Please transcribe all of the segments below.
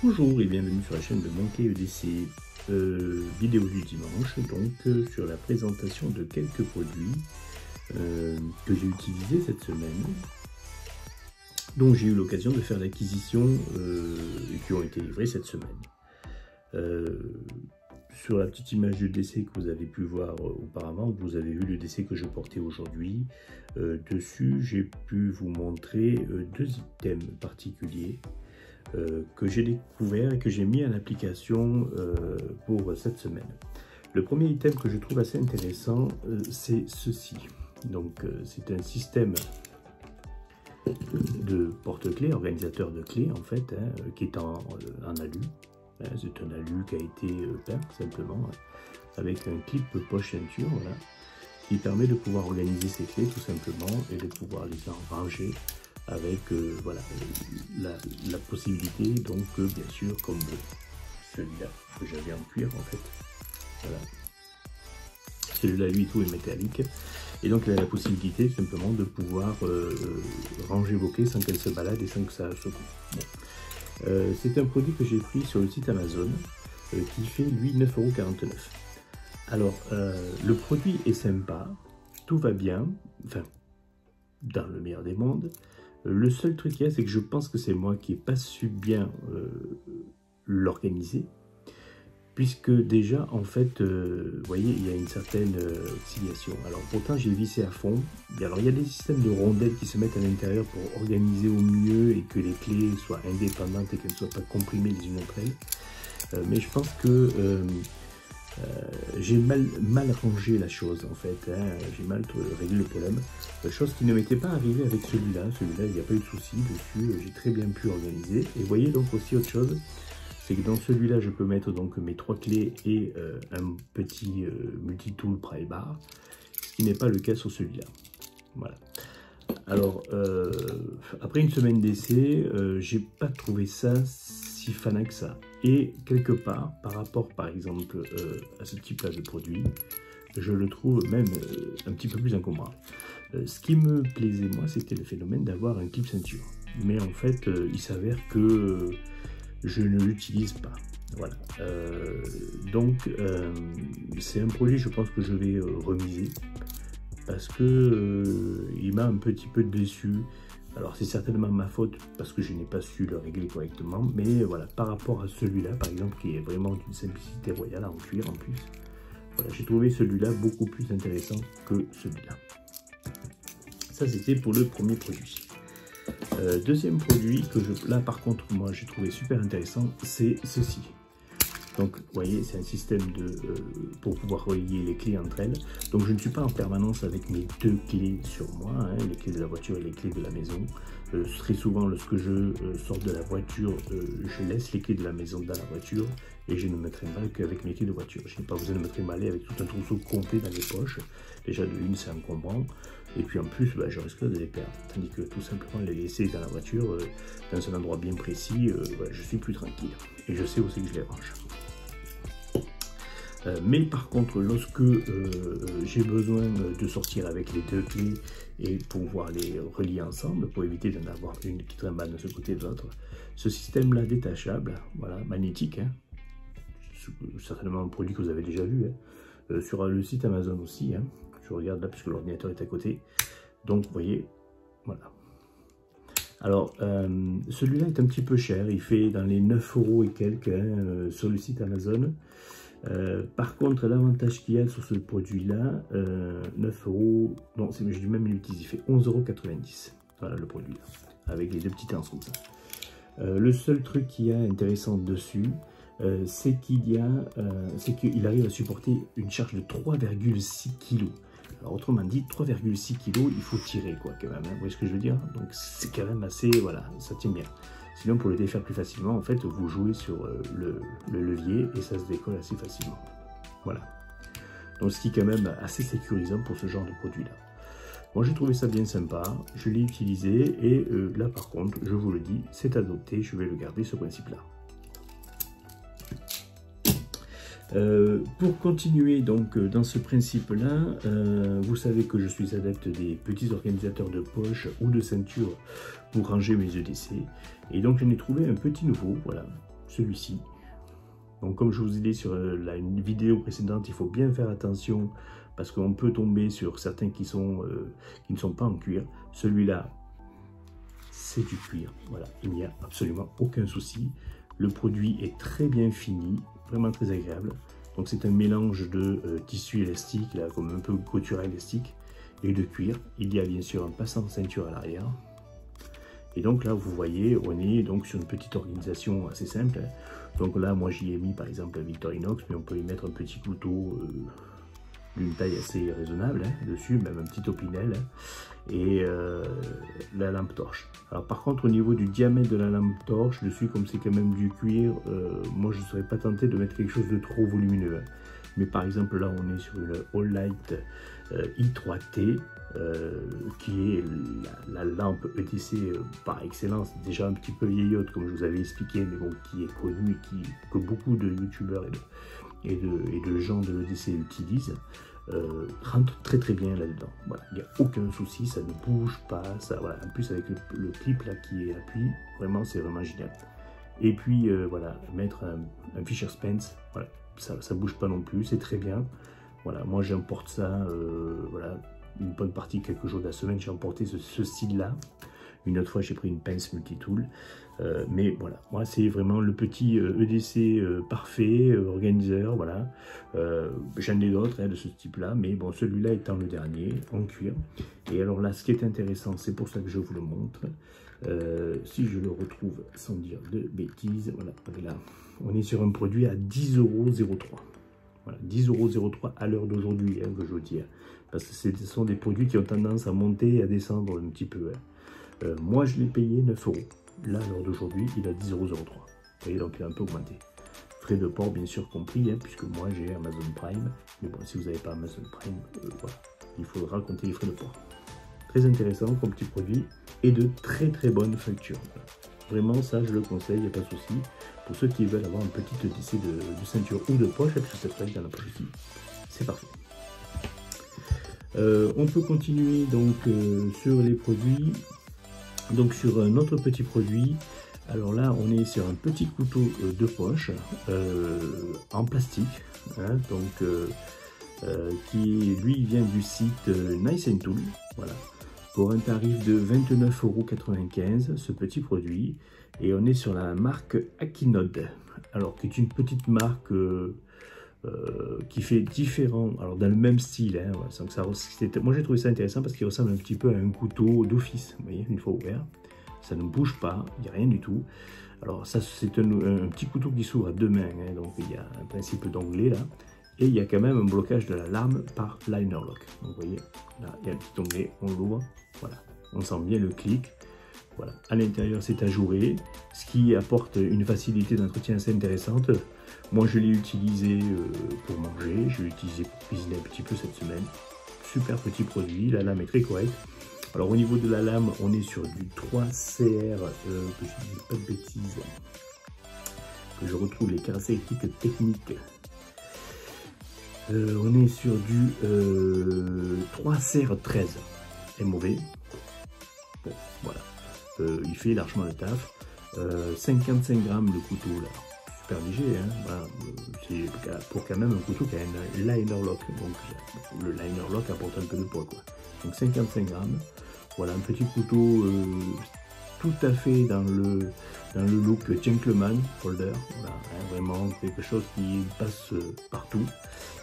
Bonjour et bienvenue sur la chaîne de Monkey EDC, vidéo du dimanche, donc sur la présentation de quelques produits que j'ai utilisés cette semaine, dont j'ai eu l'occasion de faire l'acquisition et qui ont été livrés cette semaine. Sur la petite image de décès que vous avez pu voir auparavant, vous avez vu le décès que je portais aujourd'hui. Dessus, j'ai pu vous montrer deux items particuliers que j'ai découvert et que j'ai mis en application pour cette semaine. Le premier item que je trouve assez intéressant, c'est ceci. Donc c'est un système de porte-clés, organisateur de clés en fait, qui est en alu. C'est un alu qui a été peint simplement avec un clip poche ceinture, voilà, qui permet de pouvoir organiser ses clés tout simplement et de pouvoir les ranger avec voilà, la possibilité, donc bien sûr, comme celui-là que j'avais en cuir en fait. Voilà. Celui-là, lui, tout est métallique. Et donc, il a la possibilité simplement de pouvoir ranger vos clés sans qu'elles se baladent et sans que ça secoue. Bon. C'est un produit que j'ai pris sur le site Amazon qui fait, lui, 9,49 €. Alors, le produit est sympa, tout va bien, enfin, dans le meilleur des mondes. Le seul truc qu'il y a, c'est que je pense que c'est moi qui n'ai pas su bien l'organiser, puisque déjà, en fait, vous voyez, il y a une certaine oscillation. Alors, pourtant, j'ai vissé à fond. Alors, il y a des systèmes de rondelles qui se mettent à l'intérieur pour organiser au mieux et que les clés soient indépendantes et qu'elles ne soient pas comprimées les unes entre elles. Mais je pense que j'ai mal rangé la chose en fait, j'ai mal réglé le problème, chose qui ne m'était pas arrivée avec celui-là, il n'y a pas eu de souci dessus, j'ai très bien pu organiser. Et vous voyez donc aussi autre chose, c'est que dans celui-là je peux mettre donc mes 3 clés et un petit multi-tool pry bar, ce qui n'est pas le cas sur celui-là. Voilà. Alors, après une semaine d'essai, j'ai pas trouvé ça si fanat que ça. Et quelque part, par rapport par exemple à ce type-là de produit, je le trouve même un petit peu plus encombrant. Ce qui me plaisait moi, c'était le phénomène d'avoir un clip ceinture. Mais en fait, il s'avère que je ne l'utilise pas. Voilà. Donc, c'est un produit, je pense que je vais remiser. Parce que il m'a un petit peu déçu. Alors c'est certainement ma faute parce que je n'ai pas su le régler correctement, mais voilà, par rapport à celui-là par exemple, qui est vraiment d'une simplicité royale en cuir en plus, voilà, j'ai trouvé celui-là beaucoup plus intéressant que celui-là. Ça c'était pour le premier produit. Deuxième produit que là par contre moi j'ai trouvé super intéressant, c'est ceci. Donc, vous voyez, c'est un système pour pouvoir relier les clés entre elles. Donc, je ne suis pas en permanence avec mes 2 clés sur moi, les clés de la voiture et les clés de la maison. Très souvent, lorsque je sors de la voiture, je laisse les clés de la maison dans la voiture et je ne me trimballe qu'avec mes clés de voiture. Je n'ai pas besoin de me trimballer avec tout un trousseau complet dans les poches. Déjà, de une, c'est encombrant. Et puis en plus, je risque de les perdre. Tandis que tout simplement les laisser dans la voiture, dans un endroit bien précis, je suis plus tranquille. Et je sais aussi que je les range. Mais par contre, lorsque j'ai besoin de sortir avec les 2 clés et pouvoir les relier ensemble, pour éviter d'en avoir une qui trimballe de ce côté de l'autre, ce système-là détachable, voilà, magnétique, certainement un produit que vous avez déjà vu, sur le site Amazon aussi, je regarde là puisque l'ordinateur est à côté, donc vous voyez, voilà. Alors, celui-là est un petit peu cher, il fait dans les 9 € et quelques sur le site Amazon. Par contre, l'avantage qu'il y a sur ce produit-là, 9 €, non, j'ai dû même l'utiliser, il fait 11,90 €. Voilà le produit, là, avec les 2 petites anses comme ça. Le seul truc qu'il y a intéressant dessus, c'est qu'il arrive à supporter une charge de 3,6 kg. Alors, autrement dit, 3,6 kg, il faut tirer, quoi, quand même. Vous voyez ce que je veux dire? Donc, c'est quand même assez, voilà, ça tient bien. Sinon, pour le défaire plus facilement, en fait, vous jouez sur le levier et ça se décolle assez facilement. Voilà. Donc, ce qui est quand même assez sécurisant pour ce genre de produit-là. Moi, j'ai trouvé ça bien sympa, je l'ai utilisé et là, par contre, je vous le dis, c'est adopté, je vais le garder, ce principe-là. Pour continuer donc dans ce principe-là, vous savez que je suis adepte des petits organisateurs de poche ou de ceinture pour ranger mes EDC. Et donc j'en ai trouvé un petit nouveau, voilà. celui-ci. Donc comme je vous ai dit sur une vidéo précédente, il faut bien faire attention parce qu'on peut tomber sur certains qui ne sont pas en cuir. Celui-là, c'est du cuir. Voilà, il n'y a absolument aucun souci. Le produit est très bien fini, vraiment très agréable. Donc c'est un mélange de tissu élastique, là, comme un peu couture élastique, et de cuir. Il y a bien sûr un passant de ceinture à l'arrière. Et donc là, vous voyez, on est donc sur une petite organisation assez simple. Donc là, moi j'y ai mis par exemple un Victorinox, mais on peut y mettre un petit couteau d'une taille assez raisonnable dessus, même un petit opinel, et la lampe torche. Alors par contre, au niveau du diamètre de la lampe torche, dessus, comme c'est quand même du cuir, moi je ne serais pas tenté de mettre quelque chose de trop volumineux. Mais par exemple là, on est sur une All Light i3T, qui est la lampe EDC par excellence, déjà un petit peu vieillotte comme je vous avais expliqué, mais bon, qui est connue et que beaucoup de youtubeurs et de gens de l'EDC utilisent, rentre très très bien là-dedans. Voilà, il n'y a aucun souci, ça ne bouge pas, ça, voilà. En plus avec le clip là qui est appuyé, vraiment c'est vraiment génial. Et puis voilà, mettre un Fisher Spence, voilà, ça bouge pas non plus, c'est très bien. Voilà, moi j'importe ça, voilà, une bonne partie, quelques jours de la semaine, j'ai emporté ce style-là. Une autre fois, j'ai pris une pince multitool. Mais voilà, moi, c'est vraiment le petit EDC parfait, organiseur, voilà. J'en ai d'autres de ce type-là, mais bon, celui-là étant le dernier, en cuir. Et alors là, ce qui est intéressant, c'est pour ça que je vous le montre. Si je le retrouve sans dire de bêtises, voilà, là, on est sur un produit à 10,03 €. Voilà, 10,03 € à l'heure d'aujourd'hui, que je veux dire. Parce que ce sont des produits qui ont tendance à monter et à descendre un petit peu. Moi, je l'ai payé 9 €. Là, à l'heure d'aujourd'hui, il a 10,03 €. Vous voyez, donc il a un peu augmenté. Frais de port, bien sûr, compris, puisque moi, j'ai Amazon Prime. Mais bon, si vous n'avez pas Amazon Prime, voilà, il faudra compter les frais de port. Très intéressant comme petit produit et de très très bonne facture. Voilà. Vraiment, ça, je le conseille, il n'y a pas de souci. Pour ceux qui veulent avoir une petite EDC de ceinture ou de poche, puisque cette fois dans la poche ici, c'est parfait. On peut continuer donc sur les produits. Donc sur un autre petit produit, alors là on est sur un petit couteau de poche en plastique, donc qui lui vient du site Nice & Tool, voilà, pour un tarif de 29,95 € ce petit produit, et on est sur la marque Akinode, alors qui est une petite marque qui fait différent, alors dans le même style, moi j'ai trouvé ça intéressant parce qu'il ressemble un petit peu à un couteau d'office, vous voyez, une fois ouvert, ça ne bouge pas, il n'y a rien du tout. Alors ça c'est un petit couteau qui s'ouvre à deux mains, donc il y a un principe d'onglet là, et il y a quand même un blocage de la lame par liner lock. Donc vous voyez, là il y a un petit onglet, on l'ouvre, voilà, on sent bien le clic. Voilà, à l'intérieur c'est ajouré, ce qui apporte une facilité d'entretien assez intéressante. Moi je l'ai utilisé pour manger, je l'ai utilisé pour cuisiner un petit peu cette semaine. Super petit produit, la lame est très correcte. Alors au niveau de la lame, on est sur du 3CR, que je ne dis pas de bêtises, que je retrouve les caractéristiques techniques. On est sur du 3CR13 MOV. Bon, voilà. Il fait largement le taf. 55 grammes le couteau là, super léger, voilà. C'est pour quand même un couteau qui a un liner lock, donc le liner lock apporte un peu de poids, quoi. Donc 55 grammes, voilà, un petit couteau tout à fait dans le look gentleman holder, voilà, vraiment quelque chose qui passe partout.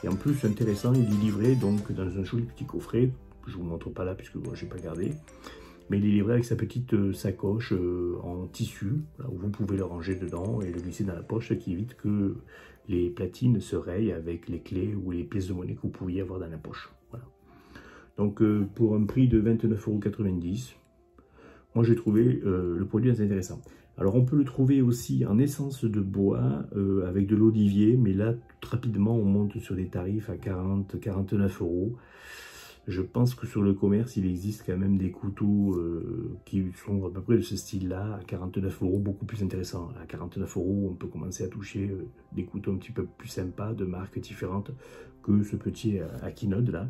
Et en plus intéressant, il est livré donc dans un joli petit coffret, je vous montre pas là puisque moi j'ai pas gardé. Mais il est livré avec sa petite sacoche en tissu, là, où vous pouvez le ranger dedans et le glisser dans la poche, qui évite que les platines se rayent avec les clés ou les pièces de monnaie que vous pourriez avoir dans la poche. Voilà. Donc pour un prix de 29,90 €, moi j'ai trouvé le produit assez intéressant. Alors on peut le trouver aussi en essence de bois avec de l'olivier, mais là tout rapidement on monte sur des tarifs à 40-49 €. Je pense que sur le commerce, il existe quand même des couteaux qui sont à peu près de ce style-là, à 49 €, beaucoup plus intéressants. À 49 €, on peut commencer à toucher des couteaux un petit peu plus sympas, de marques différentes que ce petit Akinode là.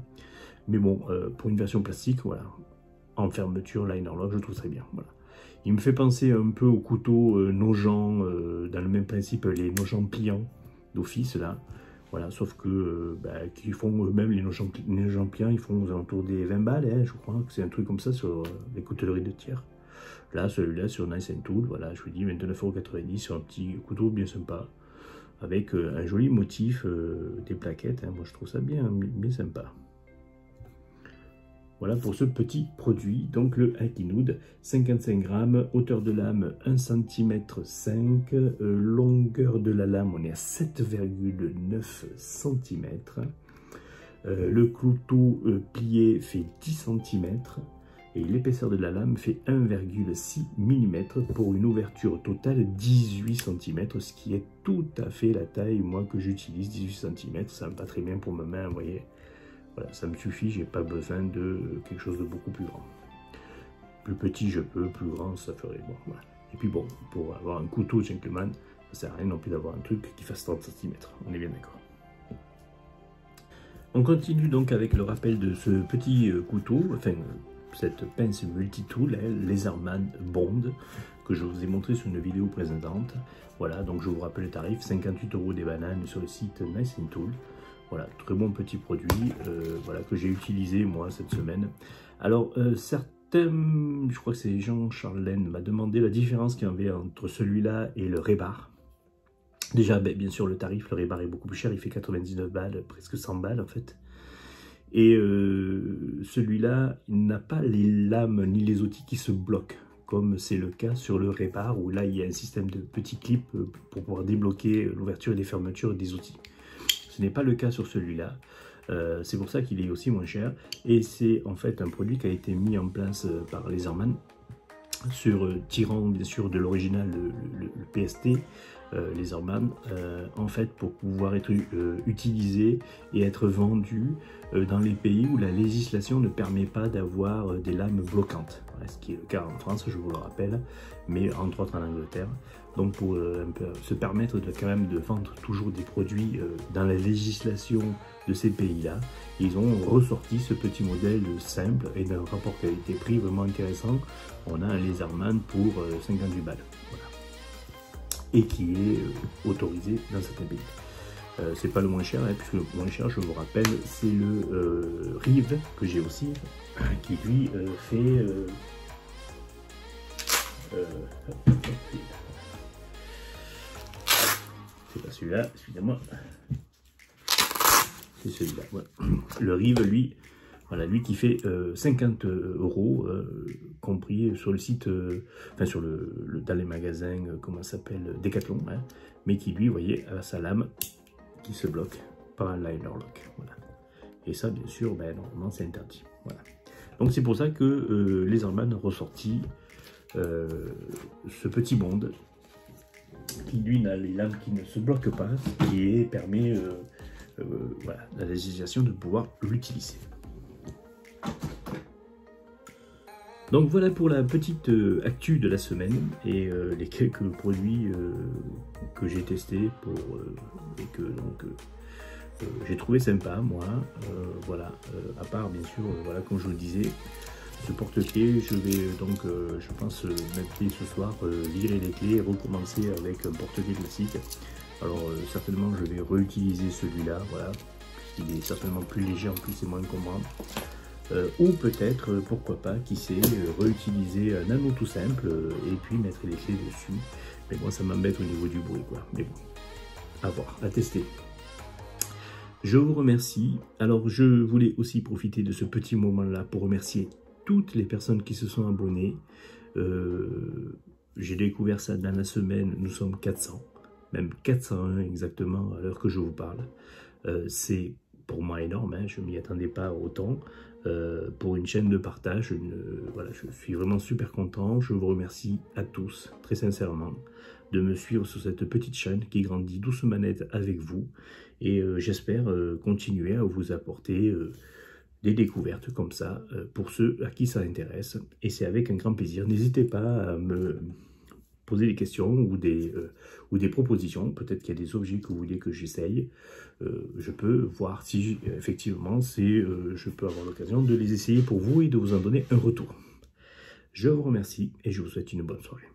Mais bon, pour une version plastique, voilà, en fermeture, liner lock, je trouve très bien. Voilà. Il me fait penser un peu au couteau Nogent, dans le même principe, les Nogent pliants d'office là. Voilà, sauf que qu'ils font eux-mêmes les Nogent pliants, ils font aux alentours des 20 balles, hein, je crois que c'est un truc comme ça sur les coutelleries de tiers. Là, celui-là sur Nice Tool, voilà, je vous dis 29,90 € sur un petit couteau bien sympa, avec un joli motif, des plaquettes, hein. Moi je trouve ça bien sympa. Voilà pour ce petit produit, donc le Akinoud, 55 grammes, hauteur de lame 1,5 cm, longueur de la lame on est à 7,9 cm, le couteau plié fait 10 cm, et l'épaisseur de la lame fait 1,6 mm pour une ouverture totale 18 cm, ce qui est tout à fait la taille moi que j'utilise, 18 cm, ça me va très bien pour ma main, vous voyez. Voilà, ça me suffit, j'ai pas besoin de quelque chose de beaucoup plus grand. Plus petit je peux, plus grand ça ferait bon. Voilà. Et puis bon, pour avoir un couteau gentleman, ça sert à rien non plus d'avoir un truc qui fasse 30 cm, on est bien d'accord. On continue donc avec le rappel de ce petit couteau, enfin cette pince multitool, Laserman Bond, que je vous ai montré sur une vidéo précédente. Voilà, donc je vous rappelle le tarif, 58 € des bananes sur le site Nice Tool. Voilà, très bon petit produit, voilà, que j'ai utilisé moi cette semaine. Alors, certains, je crois que c'est Jean-Charles Laine, m'a demandé la différence qu'il y avait entre celui-là et le Rebar. Déjà, bien sûr, le tarif, le Rebar est beaucoup plus cher, il fait 99 balles, presque 100 balles en fait. Et celui-là, il n'a pas les lames ni les outils qui se bloquent, comme c'est le cas sur le Rebar, où là, il y a un système de petits clips pour pouvoir débloquer l'ouverture et les fermetures des outils. Ce n'est pas le cas sur celui-là, c'est pour ça qu'il est aussi moins cher, et c'est en fait un produit qui a été mis en place par Laserman, tirant bien sûr de l'original le PST, Laserman, en fait pour pouvoir être utilisé et être vendu dans les pays où la législation ne permet pas d'avoir des lames bloquantes, ce qui est le cas en France, je vous le rappelle, mais entre autres en Angleterre. Donc pour un peu se permettre de quand même de vendre toujours des produits dans la législation de ces pays-là, ils ont ressorti ce petit modèle simple et d'un rapport qualité-prix vraiment intéressant. On a un Laserman pour 58 balles, voilà, et qui est autorisé dans certains pays. C'est pas le moins cher, hein, puisque le moins cher, je vous rappelle, c'est le Rive que j'ai aussi, qui lui fait c'est pas celui-là, excusez-moi, c'est celui-là, voilà. Le Rive, lui, voilà, lui qui fait 50 €, compris sur le site, enfin sur dans les magasins, comment ça s'appelle, Decathlon, hein, mais qui lui, vous voyez, a sa lame qui se bloque par un liner lock, voilà. Et ça, bien sûr, normalement, c'est interdit, voilà. Donc c'est pour ça que Laserman a ressorti ce petit bond qui lui n'a les lames qui ne se bloquent pas, qui permet voilà, la législation de pouvoir l'utiliser. Donc voilà pour la petite actu de la semaine et les quelques produits que j'ai testés et que donc j'ai trouvé sympa moi. Voilà, à part bien sûr, voilà, comme je vous le disais, ce porte-clés, je vais donc, je pense, mettre pied ce soir, virer les clés et recommencer avec un porte-clés classique. Alors certainement je vais réutiliser celui-là, voilà, puisqu'il est certainement plus léger, en plus c'est moins encombrant. Ou peut-être, pourquoi pas, qui sait, réutiliser un anneau tout simple et puis mettre les clés dessus. Mais moi ça m'embête au niveau du bruit, quoi. Mais bon, à voir, à tester. Je vous remercie. Alors je voulais aussi profiter de ce petit moment-là pour remercier toutes les personnes qui se sont abonnées. J'ai découvert ça dans la semaine, nous sommes 400, même 401 exactement à l'heure que je vous parle. C'est pour moi énorme, hein, je ne m'y attendais pas autant. Pour une chaîne de partage, voilà, je suis vraiment super content. Je vous remercie à tous, très sincèrement, de me suivre sur cette petite chaîne qui grandit doucement net avec vous. Et j'espère continuer à vous apporter des découvertes comme ça pour ceux à qui ça intéresse. Et c'est avec un grand plaisir. N'hésitez pas à me poser des questions ou des propositions. Peut-être qu'il y a des objets que vous voulez que j'essaye. Je peux voir si effectivement je peux avoir l'occasion de les essayer pour vous et de vous en donner un retour. Je vous remercie et je vous souhaite une bonne soirée.